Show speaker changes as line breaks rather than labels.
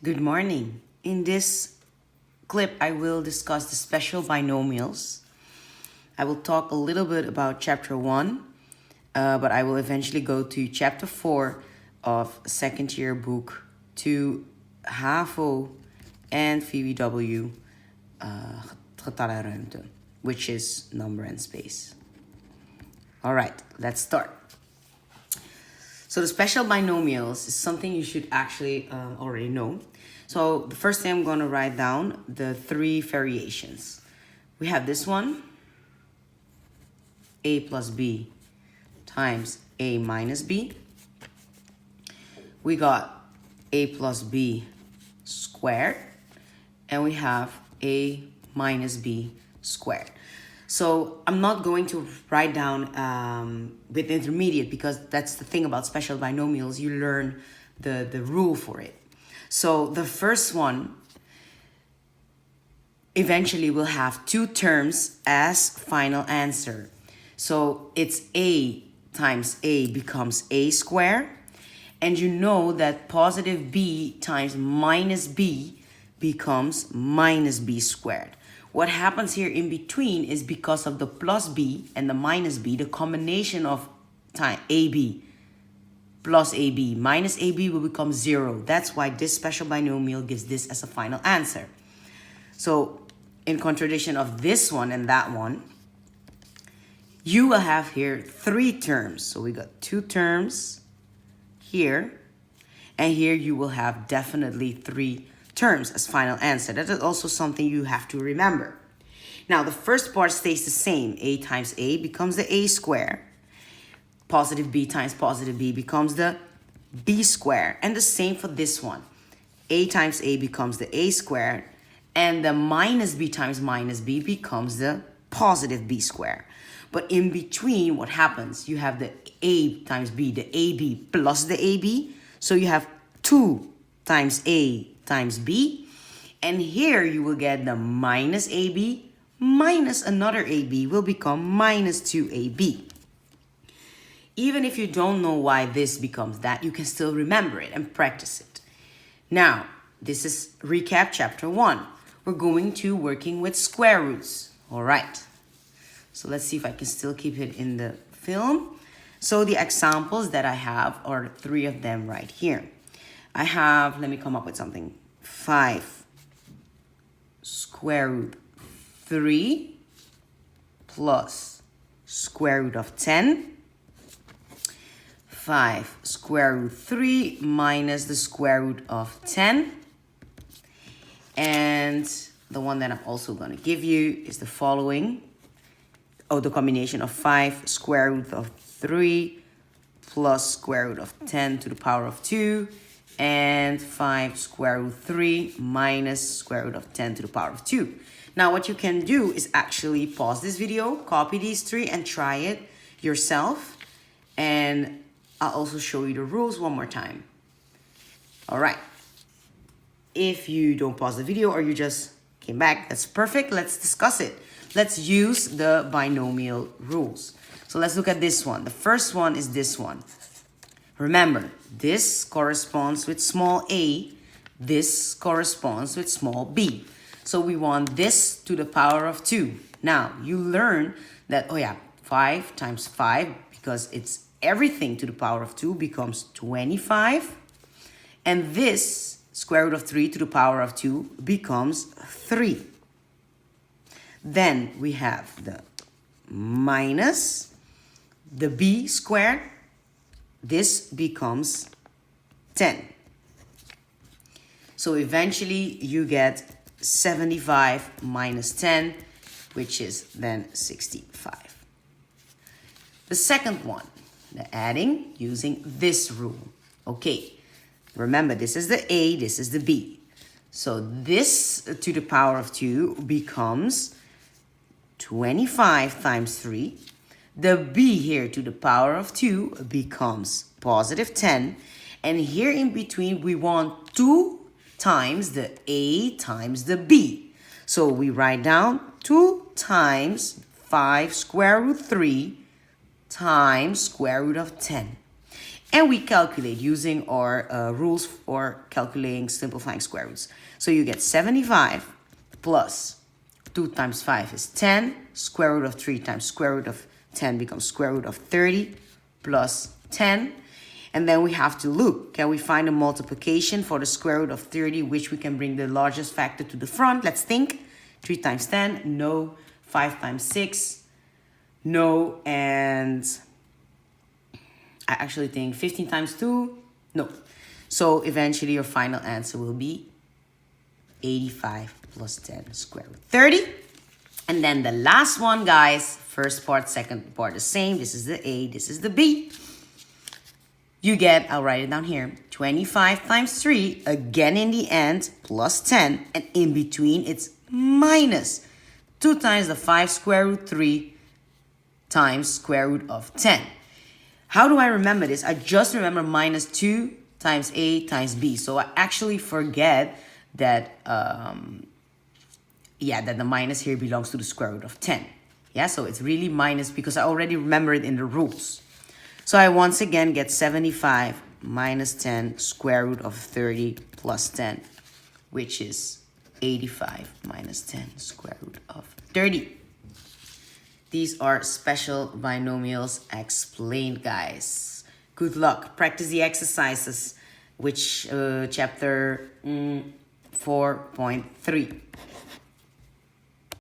Good morning. In this clip, I will discuss the special binomials. I will talk a little bit about chapter 1, but I will eventually go to chapter 4 of second year book to HAVO and VWW getallenruimte, which is number and space. All right, let's start. So the special binomials is something you should actually already know. So the first thing I'm going to write down the 3 variations. We have this one, a plus b times a minus b. We got a plus b squared, and we have a minus b squared. So I'm not going to write down with intermediate, because that's the thing about special binomials. You learn the rule for it. So the first one eventually will have 2 terms as final answer. So it's a times a becomes a squared. And you know that positive b times minus b becomes minus b squared. What happens here in between is because of the plus b and the minus b, the combination of time ab plus ab minus ab will become 0. That's why this special binomial gives this as a final answer. So in contradiction of this one and that one, you will have here 3 terms. So we got 2 terms here, and here you will have definitely 3 terms as final answer. That is also something you have to remember. Now the first part stays the same. A times a becomes the a square. Positive b times positive b becomes the b square. And the same for this one. A times a becomes the a squared, and the minus b times minus b becomes the positive b square. But in between, what happens? You have the a times b, the ab plus the ab. So you have 2 times a times b. And here you will get the minus ab minus another ab will become minus 2ab. Even if you don't know why this becomes that, you can still remember it and practice it. Now, this is recap chapter 1. We're going to working with square roots. All right. So let's see if I can still keep it in the film. So the examples that I have are 3 of them right here. I have, let me come up with something. 5 square root 3 plus square root of 10. 5 square root 3 minus the square root of 10. And the one that I'm also going to give you is the following. Oh, the combination of 5 square root of 3 plus square root of 10 to the power of 2. And 5 square root 3 minus square root of 10 to the power of 2. Now what you can do is actually pause this video, copy these 3 and try it yourself. And I'll also show you the rules one more time. All right. If you don't pause the video or you just came back, that's perfect. Let's discuss it. Let's use the binomial rules. So let's look at this one. The first one is this one. Remember, this corresponds with small a. This corresponds with small b. So we want this to the power of 2. Now, you learn that, 5 times 5, because it's everything to the power of 2, becomes 25. And this square root of 3 to the power of 2 becomes 3. Then we have the minus the b squared. This becomes 10. So eventually you get 75 minus 10, which is then 65. The second one, the adding using this rule. Okay, remember this is the a, this is the b. So this to the power of 2 becomes 25 times 3. The b here to the power of 2 becomes positive 10. And here in between, we want 2 times the a times the b. So we write down 2 times 5 square root 3 times square root of 10. And we calculate using our rules for calculating simplifying square roots. So you get 75 plus 2 times 5 is 10. Square root of 3 times square root of 10 becomes square root of 30 plus 10. And then we have to look. Can we find a multiplication for the square root of 30, which we can bring the largest factor to the front? Let's think. 3 times 10, no. 5 times 6, no. And I actually think 15 times 2, no. So eventually your final answer will be 85 plus 10 square root 30. And then the last one, guys, first part, second part the same. This is the A, this is the B. You get, I'll write it down here, 25 times 3, again in the end, plus 10. And in between, it's minus 2 times the 5 square root 3 times square root of 10. How do I remember this? I just remember minus 2 times A times B. So I actually forget that, that the minus here belongs to the square root of 10. Yeah, so it's really minus because I already remember it in the rules. So I once again get 75 minus 10 square root of 30 plus 10, which is 85 minus 10 square root of 30. These are special binomials explained, guys. Good luck. Practice the exercises, which chapter 4.3.